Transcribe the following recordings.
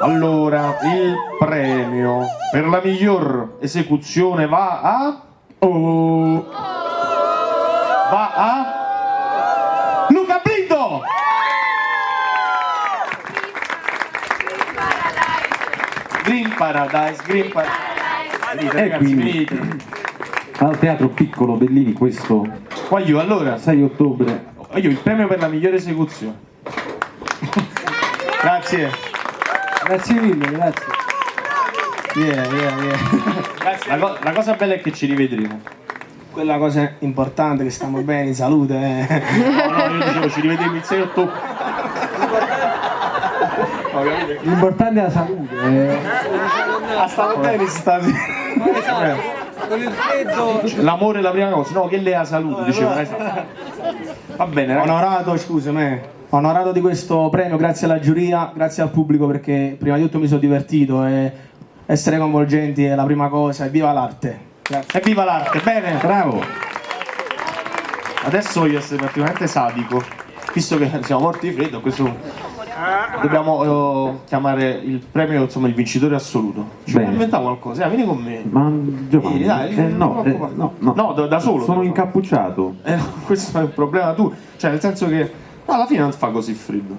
Allora, il premio per la miglior esecuzione va a... va a... Luca Blindo! Green Paradise, Green Paradise. E quindi al Teatro Piccolo Bellini questo Qua io, allora, 6 ottobre. io il premio per la migliore esecuzione. Grazie. Grazie mille, grazie. Yeah. La cosa bella è che ci rivedremo. Quella cosa importante, che stiamo bene, in salute. No, io dicevo ci rivedremo il 6 ottobre. L'importante è la salute. Stavo bene stasi. Con il freddo. L'amore è la prima cosa, no, che lei ha salute, dicevo. Va bene, ragazzi. Onorato, scusami, onorato di questo premio, grazie alla giuria, grazie al pubblico, perché prima di tutto mi sono divertito e essere coinvolgenti è la prima cosa. E viva l'arte. Grazie. Evviva l'arte, bene. Bravo! Adesso voglio essere particolarmente sadico, visto che siamo morti di freddo, a questo punto dobbiamo chiamare il premio, insomma, il vincitore assoluto. Ci Bene. puoi inventare qualcosa? Vieni con me. Ma Giovanni, Vieni, dai, no, no, da solo. sono incappucciato. Questo è un problema tu, cioè nel senso che alla fine non fa così freddo.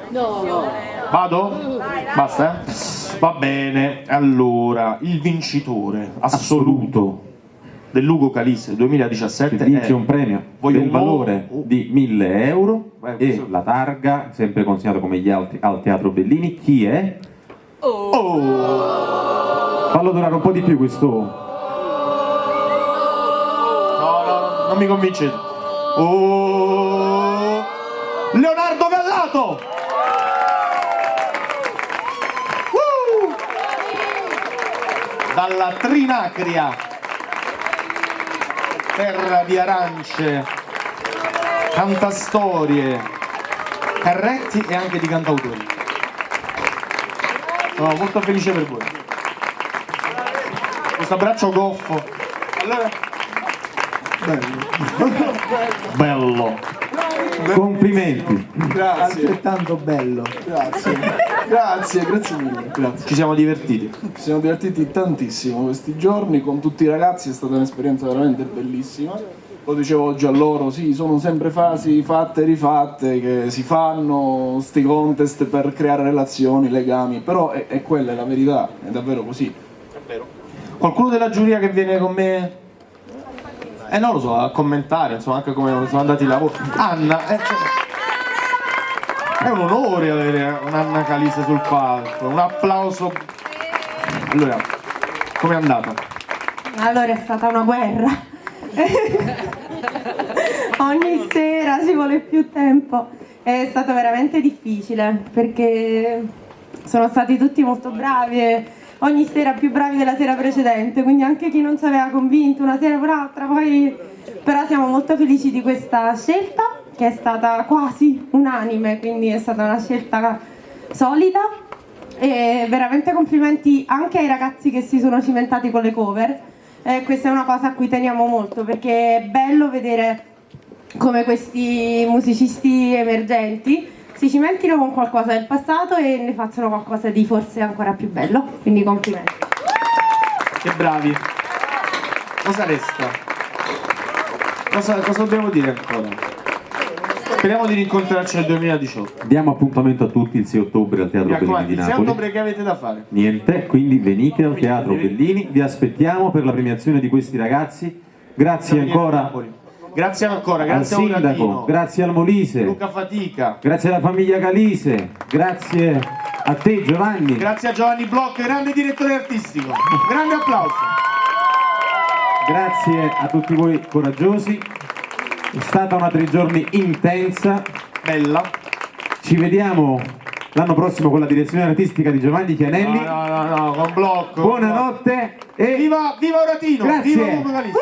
No. Vado? Basta, eh? Va bene, allora, il vincitore assoluto del Lugo Calise 2017 Vince è... un premio Voglio del un valore di 1.000 euro e questo- la targa, sempre consegnato come gli altri al Teatro Bellini. Chi è? Fallo durare un po' di più questo. No, non mi convincete. Leonardo Gallato! Dalla Trinacria, terra di arance, cantastorie, carretti e anche di cantautori. Sono molto felice per voi. Questo abbraccio goffo. Allora, bello. Complimenti. Grazie, Altrettanto bello. grazie mille. Grazie. Ci siamo divertiti. Ci siamo divertiti tantissimo questi giorni con tutti i ragazzi, è stata un'esperienza veramente bellissima. Lo dicevo oggi a loro, sì, sono sempre fasi fatte e rifatte che si fanno, sti contest per creare relazioni, legami, però è quella è la verità, è davvero così. Qualcuno della giuria che viene con me? Non lo so, a commentare, insomma, anche come sono andati i lavori. Anna, cioè, è un onore avere un'Anna Calise sul palco, un applauso. Allora, com'è andata? Allora è stata una guerra. Ogni sera ci vuole più tempo. È stato veramente difficile perché sono stati tutti molto bravi e ogni sera più bravi della sera precedente, quindi anche chi non ci aveva convinto una sera per l'altra, poi però siamo molto felici di questa scelta che è stata quasi unanime, quindi è stata una scelta solida e veramente complimenti anche ai ragazzi che si sono cimentati con le cover. Questa è una cosa a cui teniamo molto perché è bello vedere come questi musicisti emergenti si cimentino con qualcosa del passato e ne facciano qualcosa di forse ancora più bello, quindi complimenti. Che bravi. Cosa resta? Cosa dobbiamo dire ancora? Speriamo di rincontrarci nel 2018. Diamo appuntamento a tutti il 6 ottobre al Teatro Mi Bellini raccomando, di il 6 Napoli. ottobre che avete da fare? Niente, quindi venite al Teatro Bellini, vi aspettiamo per la premiazione di questi ragazzi. Grazie ancora Grazie ancora, al grazie a sindaco, Uratino, grazie al Molise, Luca Fatica, grazie alla famiglia Calise, grazie a te Giovanni. grazie a Giovanni Bloch, grande direttore artistico. Grande applauso. Grazie a tutti voi coraggiosi, è stata una 3 giorni intensa, Bella. ci vediamo l'anno prossimo con la direzione artistica di Giovanni Chianelli. No, con Bloch. Buonanotte e Viva Uratino! grazie. Viva Luca Calise.